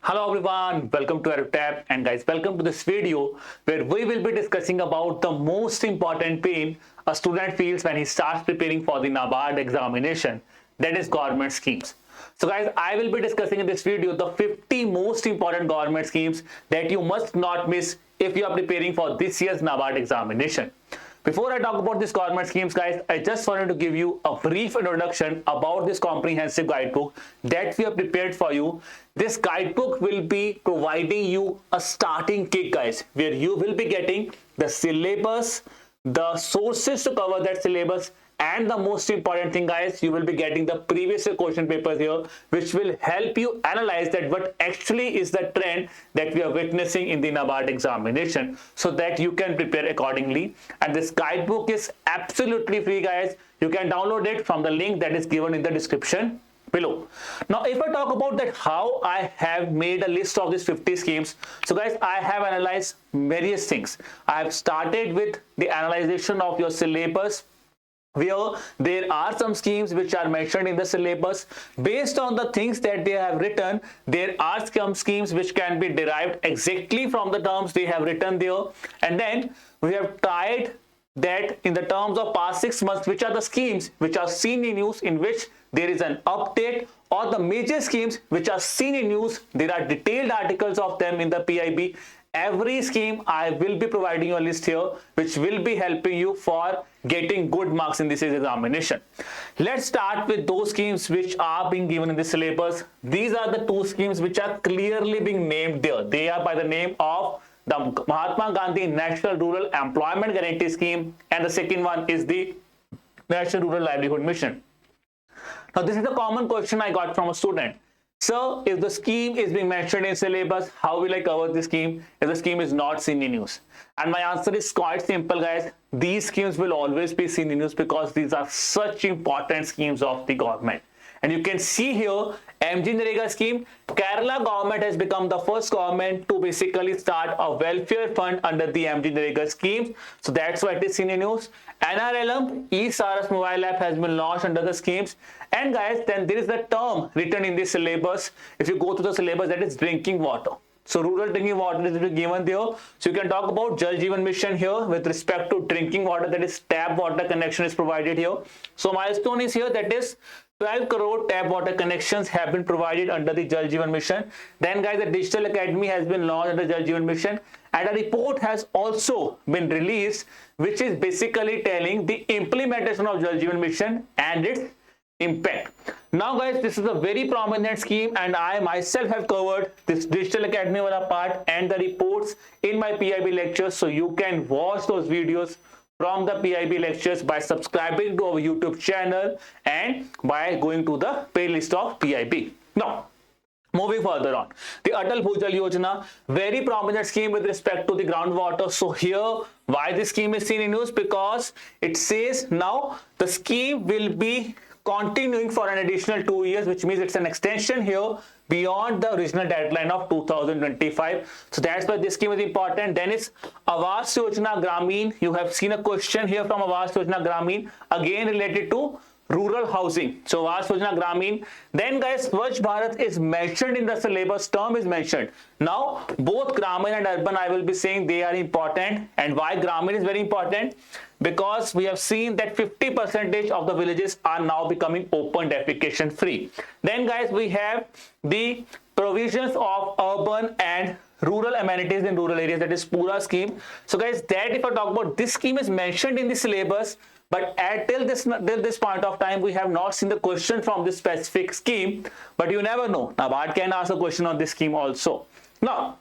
Hello everyone, welcome to EduTap, and guys, welcome to this video where we will be discussing about the most important pain a student feels when he starts preparing for the NABARD examination, that is government schemes. So guys, I will be discussing in this video the 50 most important government schemes that you must not miss if you are preparing for this year's NABARD examination. Before I talk about these government schemes, guys, I just wanted to give you a brief introduction about this comprehensive guidebook that we have prepared for you. This guidebook will be providing you a starting kick, guys, where you will be getting the syllabus, the sources to cover that syllabus, and the most important thing, guys, you will be getting the previous year question papers here, which will help you analyze that what actually is the trend that we are witnessing in the NABARD examination, so that you can prepare accordingly. And this guidebook is absolutely free, guys. You can download it from the link that is given in the description below. Now, if I talk about that how I have made a list of these 50 schemes, so guys, I have analyzed various things. I have started with the analyzation of your syllabus, where there are some schemes which are mentioned in the syllabus. Based on the things that they have written, there are some schemes which can be derived exactly from the terms they have written there. And then we have tried that in the terms of past 6 months, which are the schemes which are seen in news in which there is an update, or the major schemes which are seen in news, there are detailed articles of them in the PIB. Every scheme I will be providing you a list here which will be helping you for getting good marks in this examination. Let's start with those schemes which are being given in the syllabus. These are the two schemes which are clearly being named there. They are by the name of the Mahatma Gandhi National Rural Employment Guarantee Scheme, and the second one is the National Rural Livelihood Mission. Now, this is a common question I got from a student. So, if the scheme is being mentioned in syllabus, how will I cover the scheme if the scheme is not seen in news? And my answer is quite simple, guys. These schemes will always be seen in news because these are such important schemes of the government. And you can see here, MGNREGA scheme, Kerala government has become the first government to basically start a welfare fund under the MGNREGA scheme. So that's why it is seen in news. NRLM, eSaras mobile app has been launched under the schemes. And guys, then there is the term written in the syllabus. If you go to the syllabus, that is drinking water. So rural drinking water is given there. So you can talk about Jal Jeevan Mission here with respect to drinking water, that is tap water connection is provided here. So milestone is here, that is 12 crore tap water connections have been provided under the Jal Jeevan Mission. Then guys, the Digital Academy has been launched under Jal Jeevan Mission, and a report has also been released which is basically telling the implementation of Jal Jeevan Mission and its impact. Now guys, this is a very prominent scheme, and I myself have covered this Digital Academy wala part and the reports in my PIB lectures, so you can watch those videos from the PIB lectures by subscribing to our YouTube channel and by going to the playlist of PIB. Now, moving further on, the Atal Bhujal Yojana, very prominent scheme with respect to the groundwater. So here, why this scheme is seen in news? Because it says now the scheme will be continuing for an additional 2 years, which means it's an extension here beyond the original deadline of 2025. So that's why this scheme is important. Then it's Awas Yojana Gramin. You have seen a question here from Awas Yojana Gramin, again related to rural housing. So Awas Yojana Gramin. Then guys, Swachh Bharat is mentioned in the syllabus, term is mentioned. Now both Gramin and urban, I will be saying they are important. And why Gramin is very important? Because we have seen that 50% of the villages are now becoming open defecation free. Then guys, we have the provisions of urban and rural amenities in rural areas, that is PURA scheme. So guys, that if I talk about, this scheme is mentioned in the syllabus, but till this point of time, we have not seen the question from this specific scheme. But you never know, NABARD can ask a question on this scheme also. Now,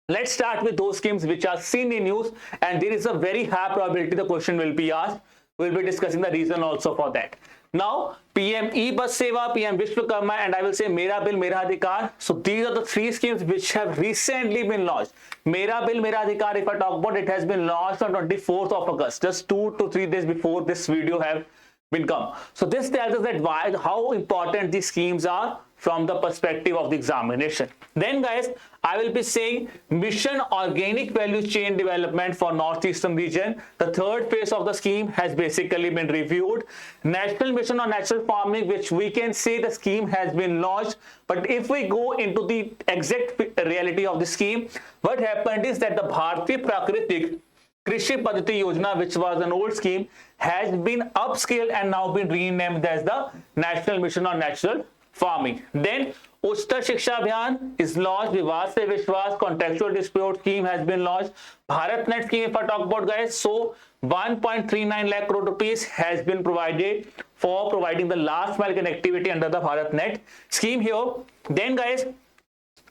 let's start with those schemes which are seen in news, and there is a very high probability the question will be asked. We'll be discussing the reason also for that. Now, PM E-Bus Seva, PM Vishwakarma, and I will say Mera Bill Mera Adhikar. So these are the three schemes which have recently been launched. Mera Bill Mera Adhikar, if I talk about, it has been launched on 24th of August, just 2 to 3 days before this video have been come. So this tells us that how important these schemes are from the perspective of the examination. Then guys, I will be saying mission organic value chain development for northeastern region. The third phase of the scheme has basically been reviewed. National mission on natural farming, which we can say the scheme has been launched, but if we go into the exact reality of the scheme, what happened is that the Bharatiya Prakritik Krishi Paddhati Yojana, which was an old scheme, has been upscaled and now been renamed as the National Mission on Natural Farming. Then Uchtar Shiksha Abhiyan is launched. Vivad Se Vishwas Contractual Dispute Scheme has been launched. BharatNet scheme, if I talk about guys, so 1.39 lakh crore rupees has been provided for providing the last mile connectivity under the BharatNet scheme here. Then guys,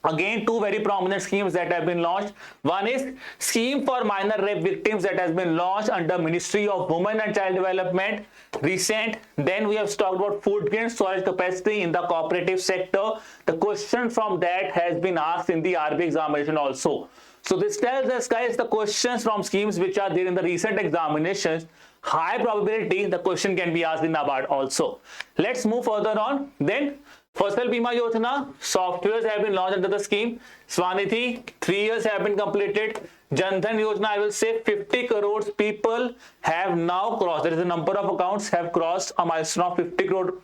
again, two very prominent schemes that have been launched. One is scheme for minor rape victims that has been launched under Ministry of Women and Child Development, recent. Then we have talked about food grain storage capacity in the cooperative sector. The question from that has been asked in the RB examination also. So this tells us guys the questions from schemes which are there in the recent examinations, high probability the question can be asked in NABARD also. Let's move further on. Then Fasal Bima Yojana, softwares have been launched under the scheme. Swanidhi, 3 years have been completed. Jan Dhan Yojana, I will say 50 crores people have now crossed. There is a number of accounts have crossed a milestone of 50 crore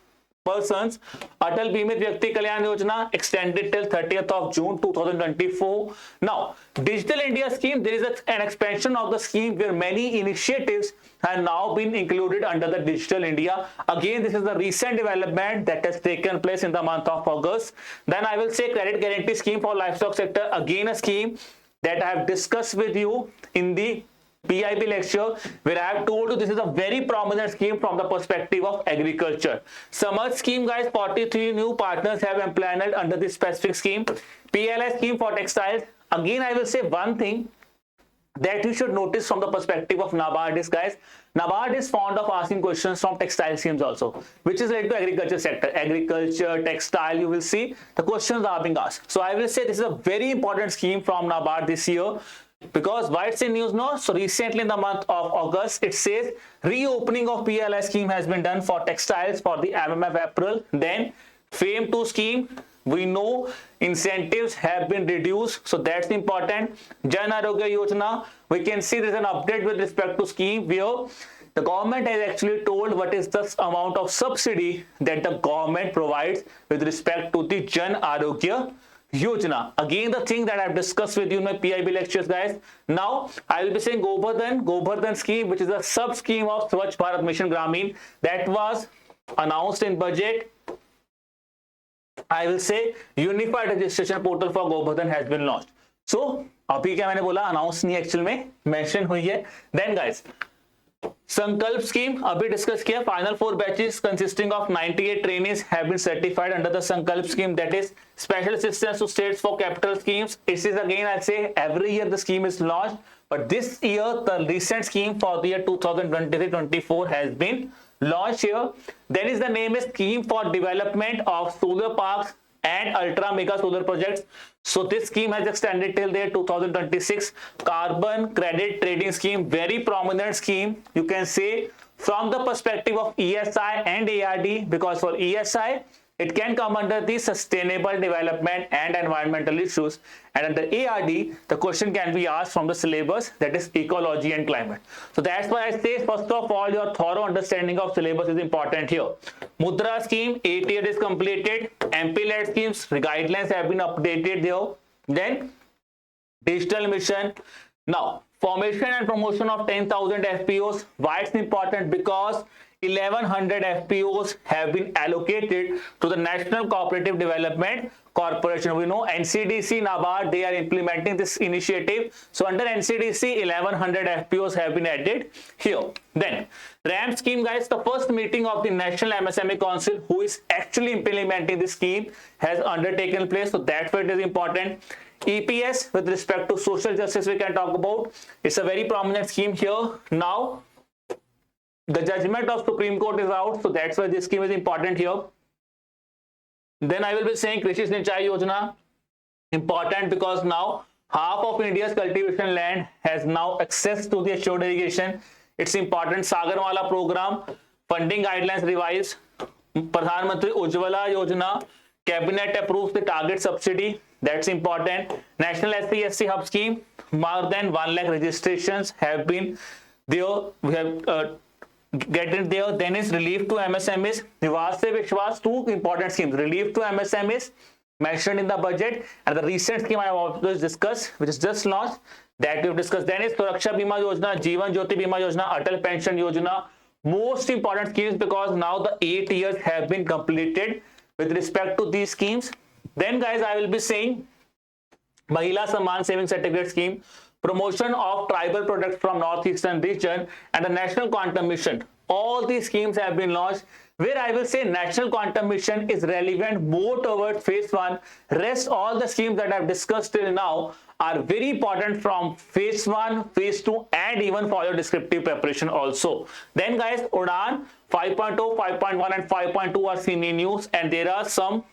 persons. Atal Bimit Vyakti Kalyan Yojana extended till 30th of June 2024. Now, Digital India scheme, there is an expansion of the scheme where many initiatives have now been included under the Digital India. Again, this is the recent development that has taken place in the month of August. Then I will say credit guarantee scheme for livestock sector. Again, a scheme that I have discussed with you in the PIB lecture, where I have told you this is a very prominent scheme from the perspective of agriculture. Samaj scheme guys, 43 new partners have implemented under this specific scheme. PLI scheme for textiles. Again, I will say one thing that you should notice from the perspective of NABARD is guys, NABARD is fond of asking questions from textile schemes also, which is related to agriculture sector. Agriculture, textile, you will see the questions are being asked. So I will say this is a very important scheme from NABARD this year. Because why it's in news now? So recently in the month of August, it says reopening of PLI scheme has been done for textiles for the MMF April. Then FAME 2 scheme, we know incentives have been reduced, so that's important. Jan Arogya Yojana, we can see there's an update with respect to scheme where the government has actually told what is the amount of subsidy that the government provides with respect to the Jan Arogya Yojana. Again, the thing that I've discussed with you in my PIB lectures, guys. Now, I will be saying Gobardhan scheme, which is a sub-scheme of Swachh Bharat Mission Gramin that was announced in budget. I will say unified registration portal for Gobardhan has been launched. So, अभी क्या मैंने बोला announce नहीं actual में mention हुई है. Then guys, Sankalp scheme अभी discuss किया. Final 4 batches consisting of 98 trainees have been certified under the Sankalp scheme, that is special assistance to states for capital schemes. This is again, I say every year the scheme is launched, but this year the recent scheme for the year 2023-24 has been launched here. Then is the name is scheme for development of solar parks and ultra mega solar projects. So this scheme has extended till there 2026. Carbon credit trading scheme, very prominent scheme, you can say, from the perspective of ESI and ARD, because for ESI it can come under the sustainable development and environmental issues, and under ARD the question can be asked from the syllabus, that is ecology and climate. So that's why I say first of all your thorough understanding of syllabus is important here. Mudra scheme, 8 years is completed. MP-led schemes guidelines have been updated there. Then digital mission. Now formation and promotion of 10,000 FPOs. Why it's important? Because 1100 FPOs have been allocated to the National Cooperative Development Corporation. We know NCDC, NABARD, they are implementing this initiative. So under NCDC, 1100 FPOs have been added here. Then RAM scheme, guys, the first meeting of the National MSME Council, who is actually implementing this scheme, has undertaken place. So that's why it is important. EPS, with respect to social justice, we can talk about. It's a very prominent scheme here. Now, the judgment of Supreme Court is out, so that's why this scheme is important here. Then I will be saying Krishi Sinchai Yojana, important because now half of India's cultivation land has now access to the assured irrigation. It's important. Sagarmala program, funding guidelines revised. Pradhan Mantri Ujjwala Yojana, Cabinet approves the target subsidy. That's important. National SC/ST hub scheme. More than 1 lakh registrations have been there. We have get it there. Then is relief to MSMEs. Niwas se Vishwas, two important schemes. Relief to MSMEs mentioned in the budget, and the recent scheme I have also discussed, which is just launched, that we have discussed. Then is Suraksha Bima Yojana, Jeevan Jyoti Bima Yojana, Atal Pension Yojana. Most important schemes because now the 8 years have been completed with respect to these schemes. Then guys, I will be saying Mahila Samman Saving Certificate Scheme, promotion of tribal products from Northeastern region, and the National Quantum Mission. All these schemes have been launched, where I will say National Quantum Mission is relevant more towards phase 1. Rest all the schemes that I have discussed till now are very important from phase 1, phase 2, and even for your descriptive preparation also. Then guys, Udaan 5.0, 5.1 and 5.2 are seen in news, and there are some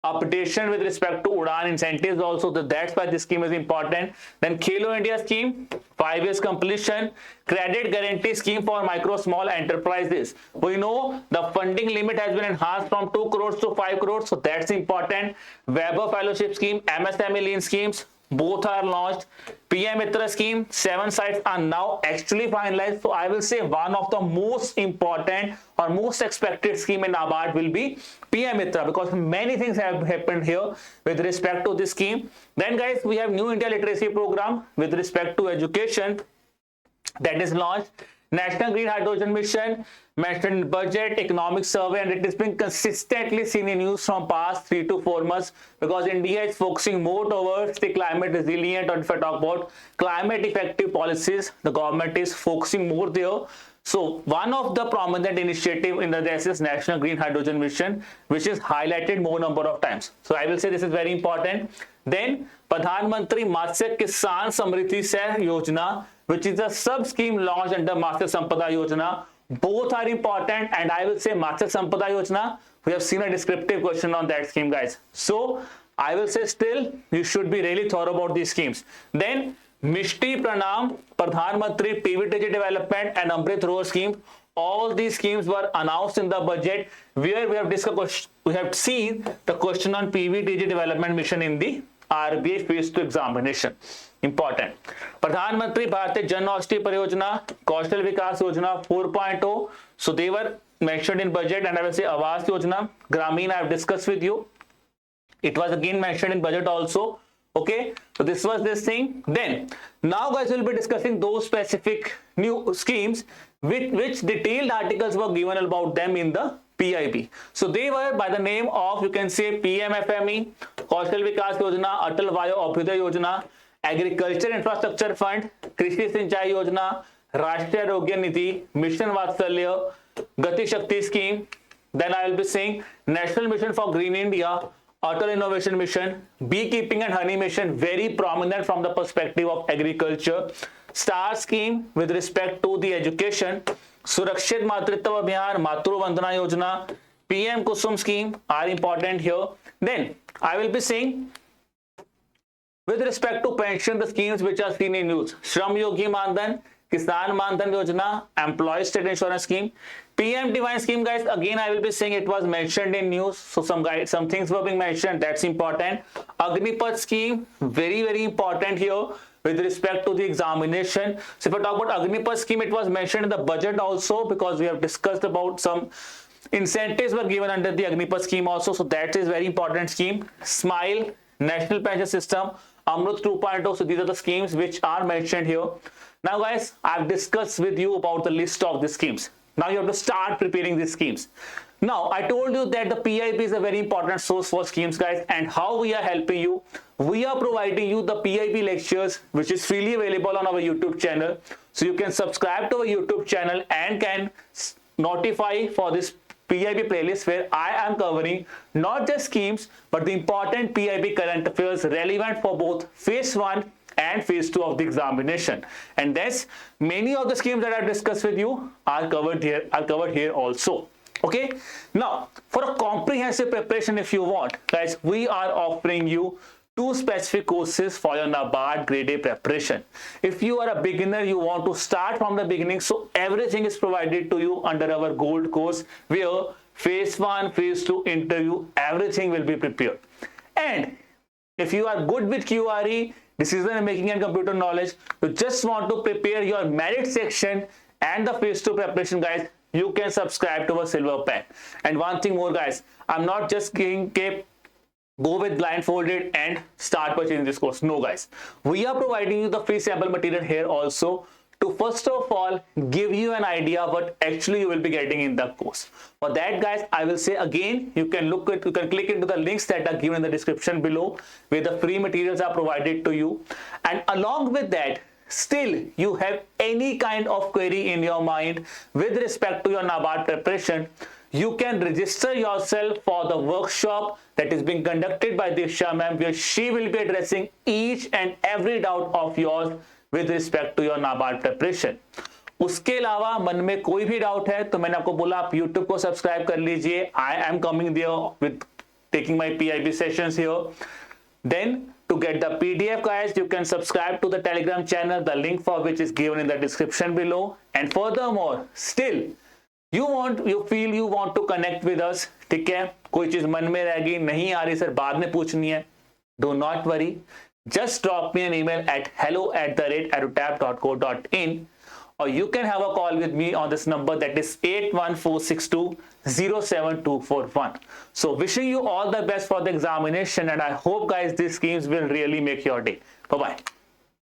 updation with respect to Udaan incentives also, that's why this scheme is important. Then Khelo India scheme, 5 years completion. Credit guarantee scheme for micro small enterprises. We know the funding limit has been enhanced from 2 crores to 5 crores, so that's important. Weber fellowship scheme, MSME lean schemes, both are launched. PM Mitra scheme, 7 sites are now actually finalized. So I will say one of the most important or most expected scheme in NABARD will be PM Mitra, because many things have happened here with respect to this scheme. Then guys, we have New India Literacy Program with respect to education that is launched. National Green Hydrogen Mission mentioned in budget, economic survey, and it has been consistently seen in news from past 3 to 4 months, because India is focusing more towards the climate resilient, or if I talk about climate effective policies, the government is focusing more there. So one of the prominent initiative in this is National Green Hydrogen Mission, which is highlighted more number of times. So I will say this is very important. Then Pradhan Mantri Matsya Kisan Samriddhi Yojana, which is a sub scheme launched under Matsya Sampada Yojana. Both are important, and I will say Matsya Sampada Yojana, we have seen a descriptive question on that scheme, guys. So I will say still you should be really thorough about these schemes. Then Mishti Pranam, Pradhan Mantri PVTG Development and Amrit Roar scheme. All these schemes were announced in the budget, where we have discussed, we have seen the question on PVTG Development Mission in the RBI phase 2 examination. Important. Pradhan Mantri Bharatiya Jan Aushadhi Pariyojana, Kaushal Vikas Yojana 4.0. So they were mentioned in budget, and I will say Awas Yojana, Grameen I have discussed with you. It was again mentioned in budget also. Okay, so this was this thing. Then now guys, we'll be discussing those specific new schemes with which detailed articles were given about them in the PIB. So they were by the name of, you can say, PMFME, Kaushal Vikas Yojana, Atal Vayo Abhyuday Yojana, Agriculture Infrastructure Fund, Krishi Sinchai Yojana, Rashtriya Arogya Nidhi, Mission Vatsalya, Gati Shakti scheme. Then I will be saying National Mission for Green India, Atal Innovation Mission, Beekeeping and Honey Mission, very prominent from the perspective of agriculture. Star scheme with respect to the education, Surakshit Matritva Abhiyan, Matru Vandana Yojana, PM Kusum scheme are important here. Then I will be saying with respect to pension, the schemes which are seen in news, Shram Yogi Mandan, Kisan Mandan Yojana, Employee State Insurance Scheme, PM Divine Scheme, guys, again I will be saying it was mentioned in news, so some things were being mentioned, that's important. Agnipath scheme, very important here with respect to the examination. So if I talk about Agnipath scheme, it was mentioned in the budget also, because we have discussed about some incentives were given under the Agnipath scheme also, so that is very important scheme. Smile, National Pension System, Amrut 2.0, so these are the schemes which are mentioned here. Now guys, I've discussed with you about the list of the schemes. Now you have to start preparing these schemes. Now I told you that the PIB is a very important source for schemes, guys, and how we are helping you. We are providing you the PIB lectures, which is freely available on our YouTube channel. So you can subscribe to our YouTube channel and can notify for this PIB playlist, where I am covering not just schemes but the important PIB current affairs relevant for both phase 1 and phase 2 of the examination. And thus many of the schemes that I discussed with you are covered here also. Okay, now for a comprehensive preparation, if you want, guys, we are offering you 2 specific courses for your NABARD grade A preparation. If you are a beginner, you want to start from the beginning, so everything is provided to you under our gold course, where phase 1, phase 2 interview, everything will be prepared. And if you are good with QRE, decision making and computer knowledge, you just want to prepare your merit section and the phase 2 preparation, guys, you can subscribe to our silver pack. And one thing more, guys, I'm not just giving go with blindfolded and start purchasing this course. No, guys, we are providing you the free sample material here also to first of all give you an idea what actually you will be getting in the course. For that, guys, I will say again, you can click into the links that are given in the description below where the free materials are provided to you. And along with that, still you have any kind of query in your mind with respect to your NABARD preparation, you can register yourself for the workshop that is being conducted by Diksha ma'am, where she will be addressing each and every doubt of yours with respect to your NABARD preparation. उसके अलावा मन में कोई भी doubt है तो मैंने आपको बोला आप YouTube को सब्सक्राइब कर लीजिए. I am coming there with taking my PIB sessions here. Then to get the PDF, guys, you can subscribe to the Telegram channel, the link for which is given in the description below. And furthermore, still you feel you want to connect with us, ठीक है, कोई चीज मन में रह गई नहीं आ रही सर बाद में पूछनी है, do not worry, just drop me an email at hello@edutap.co.in, or you can have a call with me on this number, that is 81462072441. So wishing you all the best for the examination, and I hope, guys, these schemes will really make your day. Bye bye.